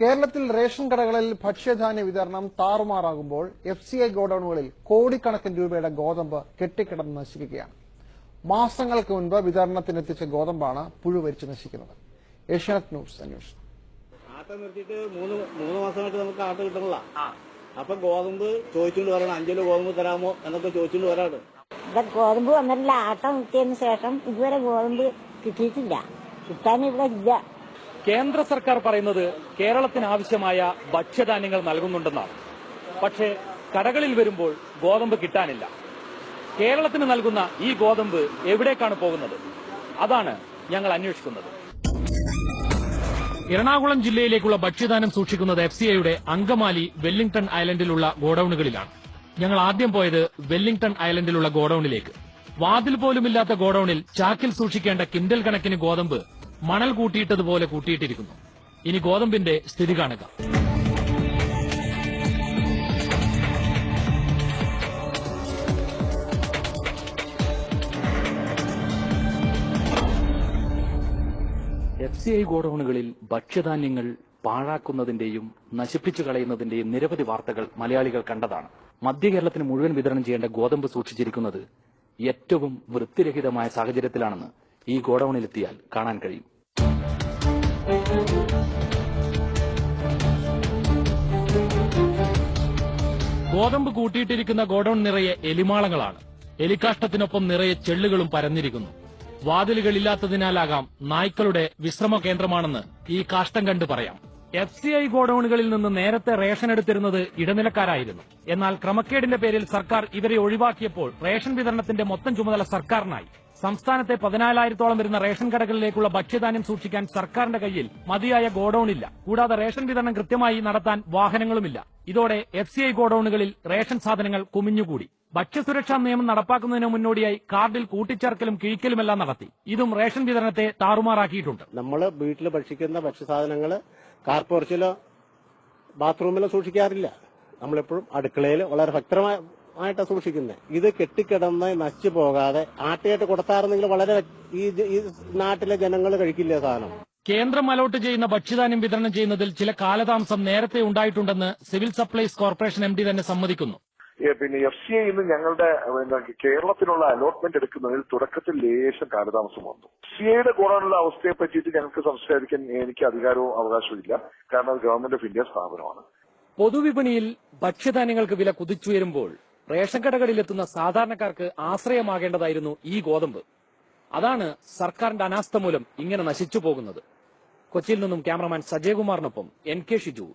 കേരളത്തിൽ റേഷൻ കടകളിൽ ഭക്ഷ്യധാന്യ വിതരണം താറുമാറാകുമ്പോൾ FCI ഗോഡൌണുകളിൽ കോടിക്കണക്കിന് രൂപയുടെ ഗോതമ്പ് കെട്ടിക്കിടന്ന് നശിക്കുകയാണ്. മാസങ്ങൾക്ക് മുൻപ് വിതരണത്തിനെത്തിച്ച ഗോതമ്പാണ് പുഴുവരിച്ച് നശിക്കുന്നത്. ഏഷ്യാനെറ്റ് ന്യൂസ് അന്വേഷണം. ആട്ട നിർത്തിയിട്ട് മൂന്ന് മാസമായിട്ട് നമുക്ക് ആട്ട കിട്ടണില്ല. അപ്പൊ ഗോതമ്പ് ചോദിച്ചുകൊണ്ട് വരണം, 5 കിലോ ഗോതമ്പ് തരാമോ എന്നൊക്കെ ചോദിച്ചുകൊണ്ട് വരാണ്. ഗോതമ്പ് വന്നിട്ടില്ല. ആട്ട നിർത്തിയതിനു ശേഷം ഇതുവരെ ഗോതമ്പ് കിട്ടിയിട്ടില്ല. കിട്ടാൻ ഇവിടെ ഇല്ല. കേന്ദ്ര സർക്കാർ പറയുന്നത് കേരളത്തിന് ആവശ്യമായ ഭക്ഷ്യധാന്യങ്ങൾ നൽകുന്നുണ്ടെന്നാണ്. പക്ഷേ കടകളിൽ വരുമ്പോൾ ഗോതമ്പ് കിട്ടാനില്ല. കേരളത്തിന് നൽകുന്ന ഈ ഗോതമ്പ് എവിടേക്കാണ് പോകുന്നത്? അതാണ് ഞങ്ങൾ അന്വേഷിക്കുന്നത്. എറണാകുളം ജില്ലയിലേക്കുള്ള ഭക്ഷ്യധാന്യം സൂക്ഷിക്കുന്നത് FCIയുടെ അങ്കമാലി, വെല്ലിംഗ്ടൺ ഐലൻഡിലുള്ള ഗോഡൌണുകളിലാണ്. ഞങ്ങൾ ആദ്യം പോയത് വെല്ലിംഗ്ടൺ ഐലൻഡിലുള്ള ഗോഡൌണിലേക്ക്. വാതിൽ പോലുമില്ലാത്ത ഗോഡൌണിൽ ചാക്കിൽ സൂക്ഷിക്കേണ്ട കിൻഡൽ കണക്കിന് ഗോതമ്പ് മണൽ കൂട്ടിയിട്ടതുപോലെ കൂട്ടിയിട്ടിരിക്കുന്നു. ഇനി ഗോതമ്പിന്റെ സ്ഥിതി കാണുക. FCI ഗോഡൌണുകളിൽ ഭക്ഷ്യധാന്യങ്ങൾ പാഴാക്കുന്നതിന്റെയും നശിപ്പിച്ചു കളയുന്നതിന്റെയും നിരവധി വാർത്തകൾ മലയാളികൾ കണ്ടതാണ്. മധ്യ കേരളത്തിന് മുഴുവൻ വിതരണം ചെയ്യേണ്ട ഗോതമ്പ് സൂക്ഷിച്ചിരിക്കുന്നത് ഏറ്റവും വൃത്തിരഹിതമായ സാഹചര്യത്തിലാണെന്ന് ഈ ഗോഡൌണിലെത്തിയാൽ കാണാൻ കഴിയും. ഗോതമ്പ് കൂട്ടിയിട്ടിരിക്കുന്ന ഗോഡൌൺ നിറയെ എലിമാളങ്ങളാണ്. എലിക്കാഷ്ടത്തിനൊപ്പം നിറയെ ചെള്ളുകളും പരന്നിരിക്കുന്നു. വാതിലുകളില്ലാത്തതിനാലാകാം നായ്ക്കളുടെ വിശ്രമ കേന്ദ്രമാണെന്ന് ഈ കാഷ്ടം കണ്ട് പറയാം. FCI ഗോഡൌണുകളിൽ നിന്ന് നേരത്തെ റേഷൻ എടുത്തിരുന്നത് ഇടനിലക്കാരായിരുന്നു. എന്നാൽ ക്രമക്കേടിന്റെ പേരിൽ സർക്കാർ ഇവരെ ഒഴിവാക്കിയപ്പോൾ റേഷൻ വിതരണത്തിന്റെ മൊത്തം ചുമതല സർക്കാരിനായി. സംസ്ഥാനത്തെ 14,000-ഓളം വരുന്ന റേഷൻ കടകളിലേക്കുള്ള ഭക്ഷ്യധാന്യം സൂക്ഷിക്കാൻ സർക്കാരിന്റെ കയ്യിൽ മതിയായ ഗോഡൌണില്ല. കൂടാതെ റേഷൻ വിതരണം കൃത്യമായി നടത്താൻ വാഹനങ്ങളുമില്ല. ഇതോടെ FCI ഗോഡൌണുകളിൽ റേഷൻ സാധനങ്ങൾ കുമിഞ്ഞുകൂടി. ഭക്ഷ്യസുരക്ഷാ നിയമം നടപ്പാക്കുന്നതിന് മുന്നോടിയായി കാർഡിൽ കൂട്ടിച്ചേർക്കലും കിഴിക്കലുമെല്ലാം നടത്തി. ഇതും റേഷൻ വിതരണത്തെ താറുമാറാക്കിയിട്ടുണ്ട്. നമ്മൾ വീട്ടിൽ ഭക്ഷിക്കുന്ന ഭക്ഷ്യസാധനങ്ങൾ കാർപോർച്ചിലോ ബാത്റൂമിലോ സൂക്ഷിക്കാറില്ല. നമ്മളെപ്പോഴും അടുക്കളയിൽ വളരെ ഭക്തമായിട്ടാണ് സൂക്ഷിക്കുന്നത്. ഇത് കെട്ടിക്കിടന്ന് നശിച്ചു പോകാതെ ആട്ടയായിട്ട് കൊടുത്തായിരുന്നെങ്കിൽ വളരെ ഈ നാട്ടിലെ ജനങ്ങൾ കഴിക്കില്ല സാധനം. കേന്ദ്രം അലോട്ട് ചെയ്യുന്ന ഭക്ഷ്യധാന്യം വിതരണം ചെയ്യുന്നതിൽ ചില കാലതാമസം നേരത്തെ ഉണ്ടായിട്ടുണ്ടെന്ന് സിവിൽ സപ്ലൈസ് കോർപ്പറേഷൻ MD തന്നെ സമ്മതിക്കുന്നു. പിന്നെ FCI ഇന്ന് ഞങ്ങളുടെ കേരളത്തിനുള്ള അലോട്ട്മെന്റ് എടുക്കുന്നതിൽ തുടക്കത്തിൽ ലേശം കാലതാമസം വന്നു. FCIയുടെ ഗോഡൌണിലുള്ള അവസ്ഥയെ പറ്റിയിട്ട് ഞങ്ങൾക്ക് സംസാരിക്കാൻ എനിക്ക് അധികാരവും അവകാശവും ഇല്ല. കാരണം അത് ഗവൺമെന്റ് ഓഫ് ഇന്ത്യ സ്ഥാപനമാണ്. പൊതുവിപണിയിൽ ഭക്ഷ്യധാന്യങ്ങൾക്ക് വില കുതിച്ചുയരുമ്പോൾ റേഷൻ കടകളിലെത്തുന്ന സാധാരണക്കാർക്ക് ആശ്രയമാകേണ്ടതായിരുന്നു ഈ ഗോതമ്പ്. അതാണ് സർക്കാരിന്റെ അനാസ്ഥ മൂലം ഇങ്ങനെ നശിച്ചു പോകുന്നത്. കൊച്ചിയിൽ നിന്നും ക്യാമറമാൻ സജയകുമാറിനൊപ്പം NK ഷിജു.